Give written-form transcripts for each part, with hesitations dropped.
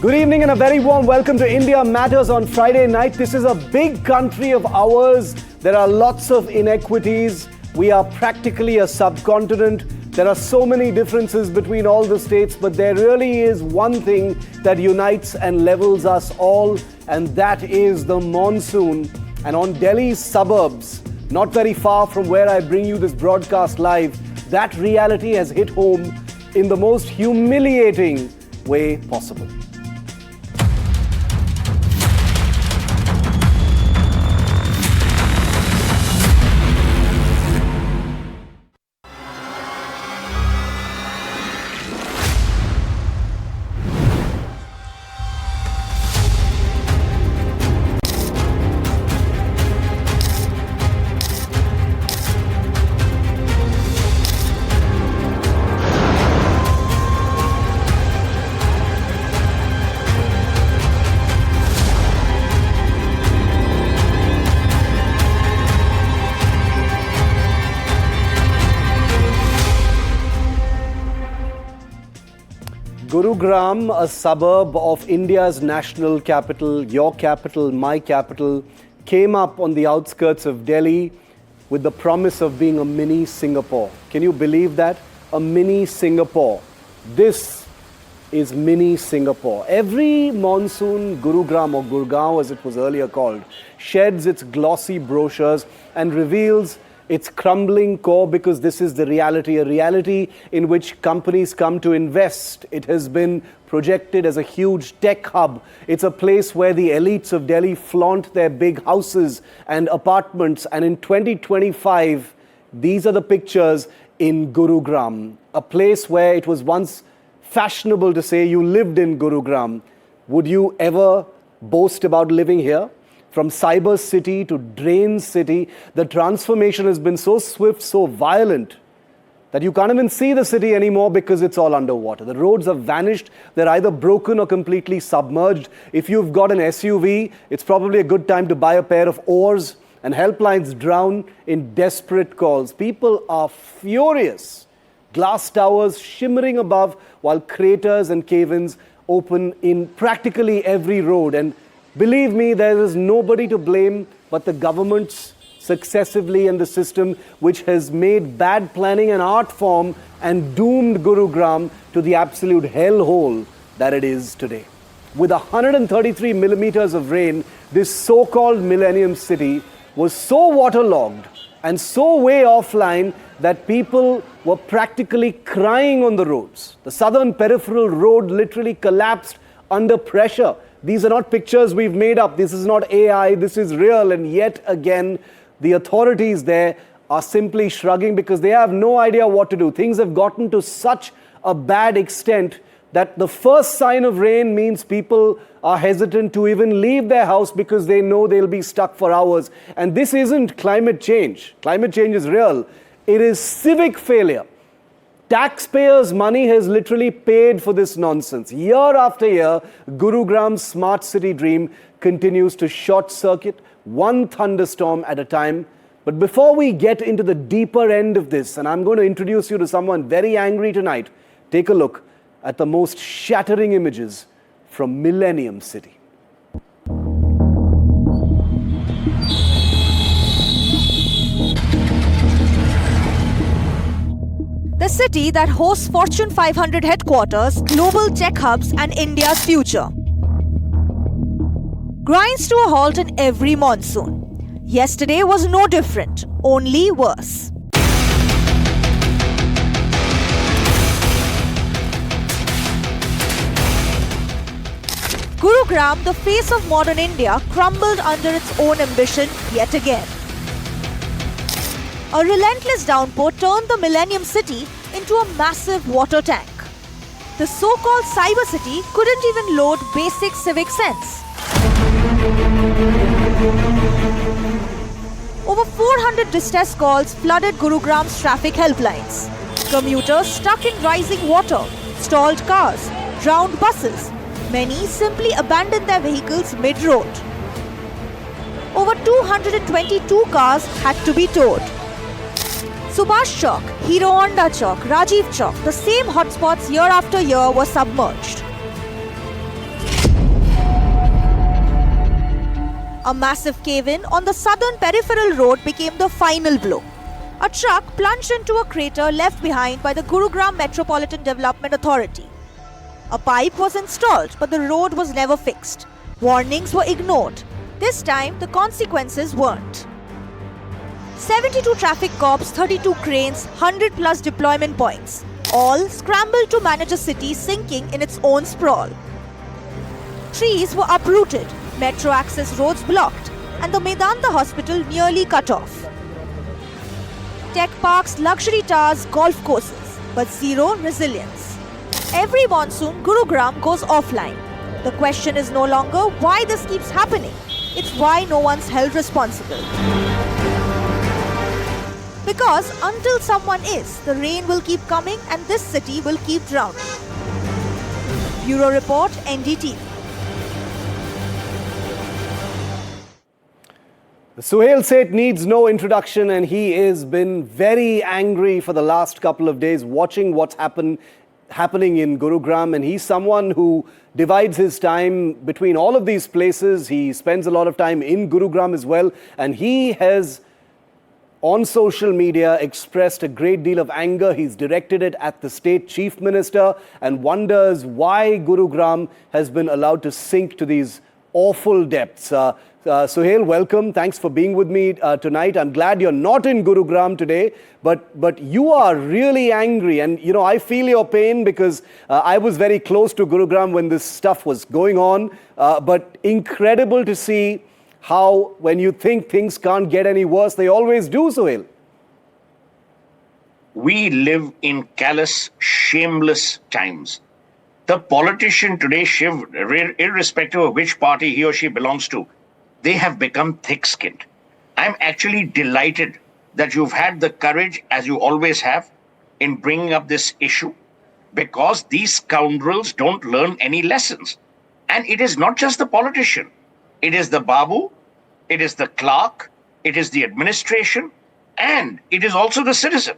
Good evening and a very warm welcome to India Matters on Friday night. This is a big country of ours. There are lots of inequities. We are practically a subcontinent. There are so many differences between all the states, but there really is one thing that unites and levels us all, and that is the monsoon. And on Delhi's suburbs, not very far from where I bring you this broadcast live, that reality has hit home in the most humiliating way possible. Gurugram, a suburb of India's national capital, your capital, my capital, came up on the outskirts of Delhi with the promise of being a mini Singapore. Can you believe that? A mini Singapore. This is mini Singapore. Every monsoon, Gurugram or Gurgaon as it was earlier called, sheds its glossy brochures and reveals its crumbling core, because this is the reality, a reality in which companies come to invest. It has been projected as a huge tech hub. It's a place where the elites of Delhi flaunt their big houses and apartments. And in 2025, these are the pictures in Gurugram, a place where it was once fashionable to say you lived in Gurugram. Would you ever boast about living here? From cyber city to drain city, the transformation has been so swift, so violent, that you can't even see the city anymore because it's all underwater. The roads have vanished. They're either broken or completely submerged. If you've got an SUV, it's probably a good time to buy a pair of oars, and helplines drown in desperate calls. People are furious. Glass towers shimmering above while craters and cave-ins open in practically every road. And believe me, there is nobody to blame but the governments successively and the system which has made bad planning an art form and doomed Gurugram to the absolute hellhole that it is today. With 133 millimeters of rain, this so-called Millennium City was so waterlogged and so way offline that people were practically crying on the roads. The Southern Peripheral Road literally collapsed under pressure. These are not pictures we've made up. This is not AI. This is real. And yet again, the authorities there are simply shrugging because they have no idea what to do. Things have gotten to such a bad extent that the first sign of rain means people are hesitant to even leave their house because they know they'll be stuck for hours. And this isn't climate change. Climate change is real. It is civic failure. Taxpayers' money has literally paid for this nonsense. Year after year, Gurugram's smart city dream continues to short circuit, one thunderstorm at a time. But before we get into the deeper end of this, and I'm going to introduce you to someone very angry tonight, take a look at the most shattering images from Millennium City. The city that hosts Fortune 500 headquarters, global tech hubs, and India's future grinds to a halt in every monsoon. Yesterday was no different, only worse. Gurugram, the face of modern India, crumbled under its own ambition yet again. A relentless downpour turned the Millennium City into a massive water tank. The so-called cyber city couldn't even load basic civic sense. Over 400 distress calls flooded Gurugram's traffic helplines. Commuters stuck in rising water, stalled cars, drowned buses. Many simply abandoned their vehicles mid-road. Over 222 cars had to be towed. Subhash Chowk, Hero Honda Chowk, Rajiv Chowk, the same hotspots year after year were submerged. A massive cave-in on the Southern Peripheral Road became the final blow. A truck plunged into a crater left behind by the Gurugram Metropolitan Development Authority. A pipe was installed, but the road was never fixed. Warnings were ignored. This time, the consequences weren't. 72 traffic cops, 32 cranes, 100 plus deployment points, all scrambled to manage a city sinking in its own sprawl. Trees were uprooted, metro access roads blocked, and the Medanta hospital nearly cut off. Tech parks, luxury towers, golf courses, but zero resilience. Every monsoon, Gurugram goes offline. The question is no longer why this keeps happening, it's why no one's held responsible. Because until someone is, the rain will keep coming and this city will keep drowning. Bureau Report, NDTV. Suhail Seth needs no introduction, and he has been very angry for the last couple of days watching what's happening in Gurugram, and he's someone who divides his time between all of these places. He spends a lot of time in Gurugram as well, and he has on social media expressed a great deal of anger. He's directed it at the state chief minister and wonders why Gurugram has been allowed to sink to these awful depths. Suhail, welcome. Thanks for being with me tonight. I'm glad you're not in Gurugram today, but you are really angry. And, you know, I feel your pain because I was very close to Gurugram when this stuff was going on. But incredible to see how when you think things can't get any worse, they always do, Suhail. We live in callous, shameless times. The politician today, Shiv, irrespective of which party he or she belongs to, they have become thick-skinned. I'm actually delighted that you've had the courage, as you always have, in bringing up this issue, because these scoundrels don't learn any lessons. And it is not just the politician. It is the Babu, it is the clerk, it is the administration, and it is also the citizen.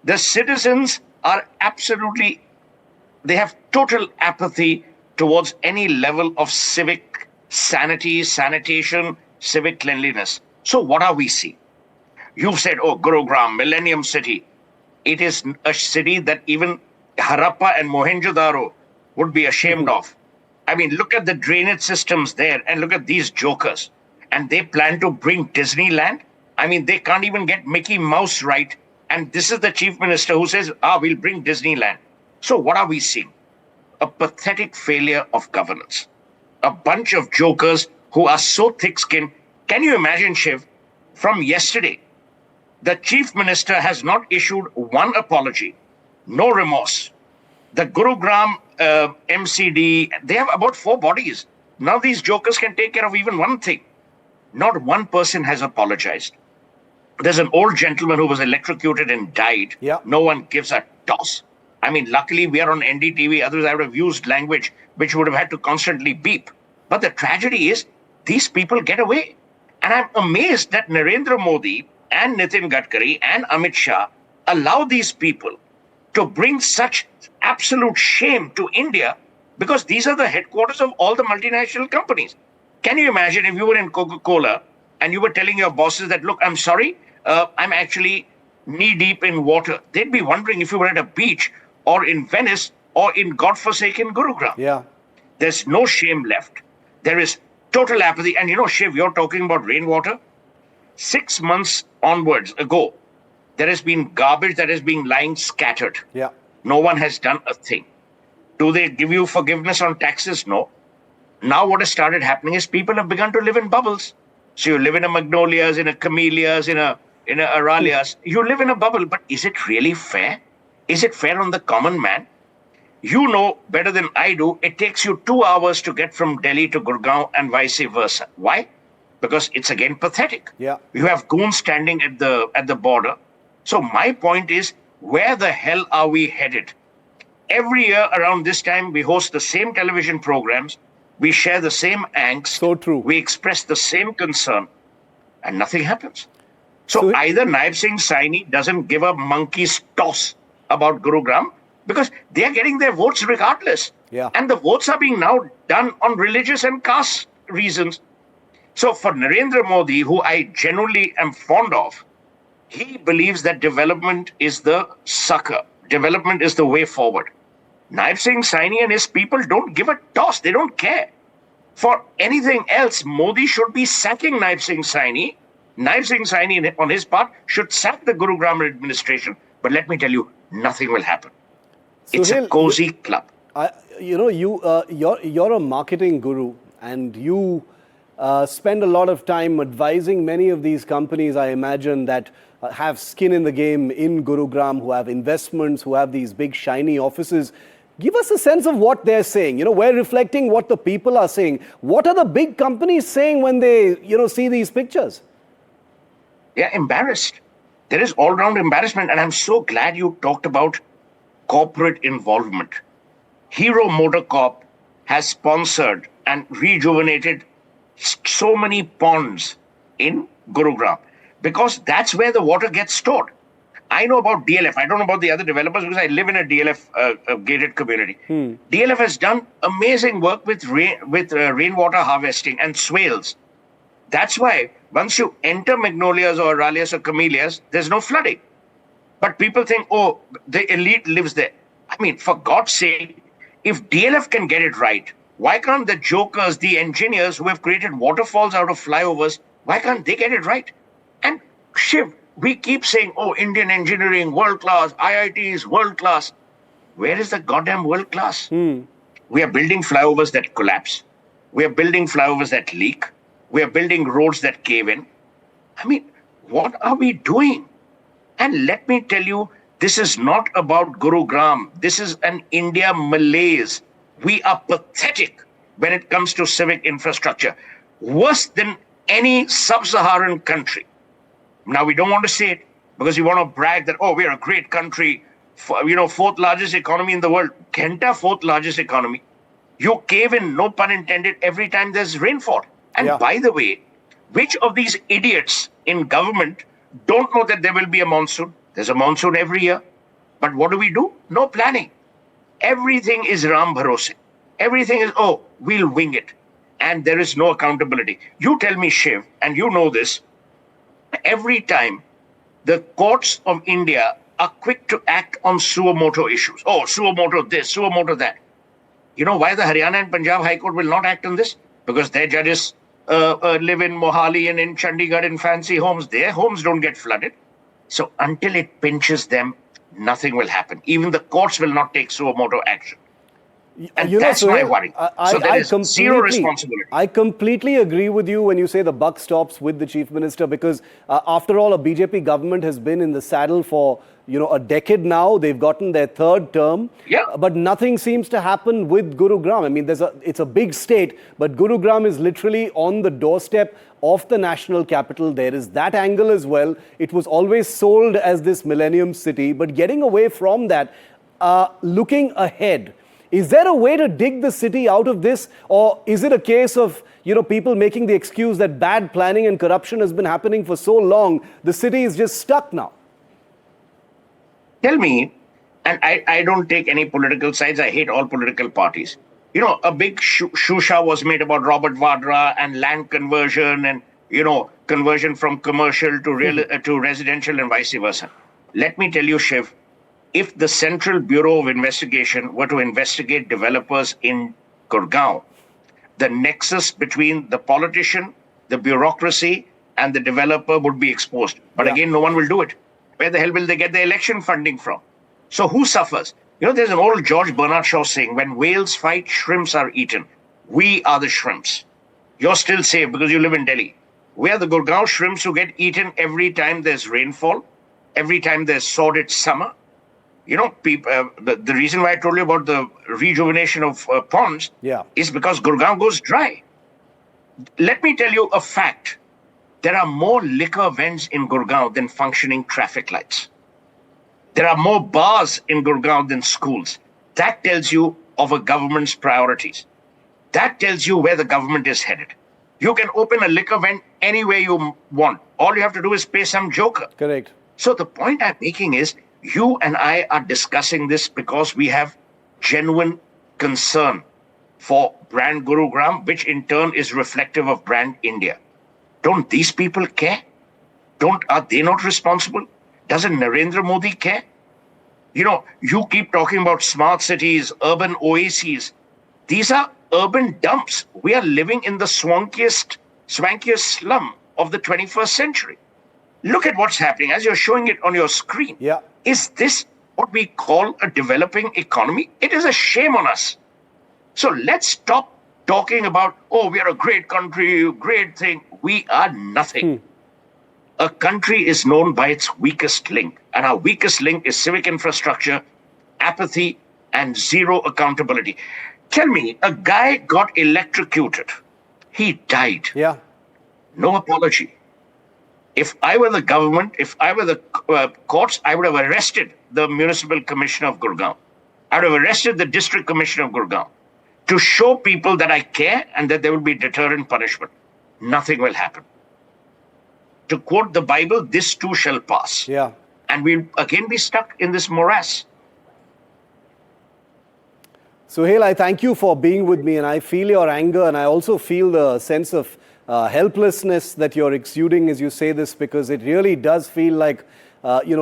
The citizens are absolutely, they have total apathy towards any level of civic sanity, sanitation, civic cleanliness. So what are we seeing? You've said, oh, Gurugram, Millennium City. It is a city that even Harappa and Mohenjo-daro would be ashamed of. I mean, look at the drainage systems there and look at these jokers. And they plan to bring Disneyland. I mean, they can't even get Mickey Mouse right. And this is the chief minister who says, we'll bring Disneyland. So what are we seeing? A pathetic failure of governance. A bunch of jokers who are so thick-skinned. Can you imagine, Shiv, from yesterday, the chief minister has not issued one apology, no remorse. The Gurugram MCD, they have about 4 bodies. Now these jokers can take care of even one thing. Not one person has apologized. There's an old gentleman who was electrocuted and died. Yeah. No one gives a toss. I mean, luckily we are on NDTV, otherwise I would have used language which would have had to constantly beep. But the tragedy is, these people get away. And I'm amazed that Narendra Modi and Nitin Gadkari and Amit Shah allow these people to bring such absolute shame to India, because these are the headquarters of all the multinational companies. Can you imagine if you were in Coca-Cola and you were telling your bosses that, look, I'm sorry, I'm actually knee-deep in water. They'd be wondering if you were at a beach or in Venice or in godforsaken Gurugram. Yeah. There's no shame left. There is total apathy. And you know, Shiv, you're talking about rainwater. 6 months onwards ago, there has been garbage that is being lying scattered. Yeah. No one has done a thing. Do they give you forgiveness on taxes? No. Now what has started happening is people have begun to live in bubbles. So you live in a Magnolias, in a Camellias, in a Aralias. You live in a bubble, but is it really fair? Is it fair on the common man? You know better than I do, it takes you 2 hours to get from Delhi to Gurgaon and vice versa. Why? Because it's again pathetic. Yeah. You have goons standing at the border. So my point is, where the hell are we headed? Every year around this time, we host the same television programs. We share the same angst. So true. We express the same concern, and nothing happens. So either Naib Singh Saini doesn't give a monkey's toss about Gurugram, because they are getting their votes regardless. Yeah. And the votes are being now done on religious and caste reasons. So for Narendra Modi, who I genuinely am fond of, he believes that development is the succor. Development is the way forward. Naib Singh Saini and his people don't give a toss. They don't care. For anything else, Modi should be sacking Naib Singh Saini. Naib Singh Saini, on his part, should sack the Gurugram administration. But let me tell you, nothing will happen. It's a cozy club. You're a marketing guru, and you spend a lot of time advising many of these companies, I imagine, that have skin in the game in Gurugram, who have investments, who have these big shiny offices. Give us a sense of what they're saying. We're reflecting what the people are saying. What are the big companies saying when they, see these pictures? They're embarrassed. There is all-round embarrassment. And I'm so glad you talked about corporate involvement. Hero MotoCorp has sponsored and rejuvenated so many ponds in Gurugram because that's where the water gets stored. I know about DLF. I don't know about the other developers because I live in a DLF gated community. DLF has done amazing work with rainwater harvesting and swales. That's why once you enter magnolias or aralias or camellias, there's no flooding. But people think, oh, the elite lives there. I mean, for God's sake, if DLF can get it right, why can't the jokers, the engineers who have created waterfalls out of flyovers, why can't they get it right? And Shiv, we keep saying, oh, Indian engineering, world-class, IITs, world-class. Where is the goddamn world-class? We are building flyovers that collapse. We are building flyovers that leak. We are building roads that cave in. I mean, what are we doing? And let me tell you, this is not about Gurugram. This is an India malaise. We are pathetic when it comes to civic infrastructure. Worse than any sub-Saharan country. Now, we don't want to say it because we want to brag that, oh, we're a great country, fourth largest economy in the world. Kenta, fourth largest economy. You cave in, no pun intended, every time there's rainfall. And by the way, which of these idiots in government don't know that there will be a monsoon? There's a monsoon every year. But what do? No planning. Everything is Ram Bharose. Everything is, oh, we'll wing it. And there is no accountability. You tell me, Shiv, and you know this, every time the courts of India are quick to act on suo moto issues. Oh, suo moto this, suo moto that. You know why the Haryana and Punjab High Court will not act on this? Because their judges live in Mohali and in Chandigarh in fancy homes. Their homes don't get flooded. So until it pinches them, nothing will happen. Even the courts will not take suo moto action. And that's my worry. So there is zero responsibility. I completely agree with you when you say the buck stops with the Chief Minister because after all, a BJP government has been in the saddle for a decade now. They've gotten their third term. But nothing seems to happen with Gurugram. I mean, it's a big state, but Gurugram is literally on the doorstep of the national capital. There is that angle as well. It was always sold as this Millennium City, but getting away from that, looking ahead, is there a way to dig the city out of this? Or is it a case of, people making the excuse that bad planning and corruption has been happening for so long, the city is just stuck now? Tell me, and I don't take any political sides, I hate all political parties. A big shusha was made about Robert Vadra and land conversion and, conversion from commercial to residential and vice versa. Let me tell you, Shiv, if the Central Bureau of Investigation were to investigate developers in Gurgaon, the nexus between the politician, the bureaucracy, and the developer would be exposed. But again, no one will do it. Where the hell will they get the election funding from? So who suffers? There's an old George Bernard Shaw saying, when whales fight, shrimps are eaten. We are the shrimps. You're still safe because you live in Delhi. We are the Gurgaon shrimps who get eaten every time there's rainfall, every time there's sordid summer. The reason why I told you about the rejuvenation of ponds is because Gurgaon goes dry. Let me tell you a fact. There are more liquor vends in Gurgaon than functioning traffic lights. There are more bars in Gurgaon than schools. That tells you of a government's priorities. That tells you where the government is headed. You can open a liquor vend anywhere you want. All you have to do is pay some joker. Correct. So the point I'm making is, you and I are discussing this because we have genuine concern for brand Gurugram, which in turn is reflective of brand India. Don't these people care? Are they not responsible? Doesn't Narendra Modi care? You know, you keep talking about smart cities, urban oases. These are urban dumps. We are living in the swankiest slum of the 21st century. Look at what's happening as you're showing it on your screen. Yeah. Is this what we call a developing economy? It is a shame on us. So let's stop talking about, oh, we are a great country, great thing. We are nothing. A country is known by its weakest link, and our weakest link is civic infrastructure, apathy, and zero accountability. Tell me, a guy got electrocuted. He died. Yeah. No apology. If I were the government, if I were the courts, I would have arrested the municipal commissioner of Gurugram. I would have arrested the district commissioner of Gurugram to show people that I care and that there will be deterrent punishment. Nothing will happen. To quote the Bible, this too shall pass. Yeah. And we'll again be stuck in this morass. Suhail, I thank you for being with me, and I feel your anger, and I also feel the sense of helplessness that you're exuding as you say this, because it really does feel like,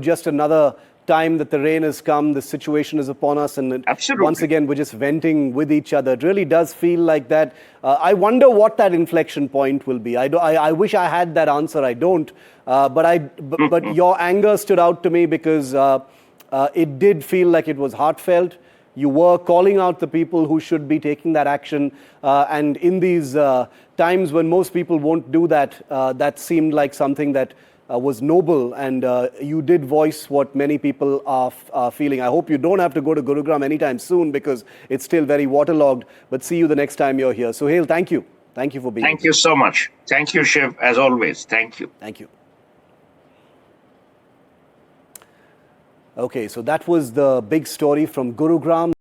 just another time that the rain has come, the situation is upon us, and Absolutely. Once again, we're just venting with each other. It really does feel like that. I wonder what that inflection point will be. I wish I had that answer. I don't. But your anger stood out to me because it did feel like it was heartfelt. You were calling out the people who should be taking that action. And in these times when most people won't do that, that seemed like something that was noble, and you did voice what many people are feeling. I hope you don't have to go to Gurugram anytime soon because it's still very waterlogged, but see you the next time you're here. Suhail, thank you. Thank you for being here. Thank you so much. Thank you, Shiv, as always. Thank you. Thank you. Okay, so that was the big story from Gurugram.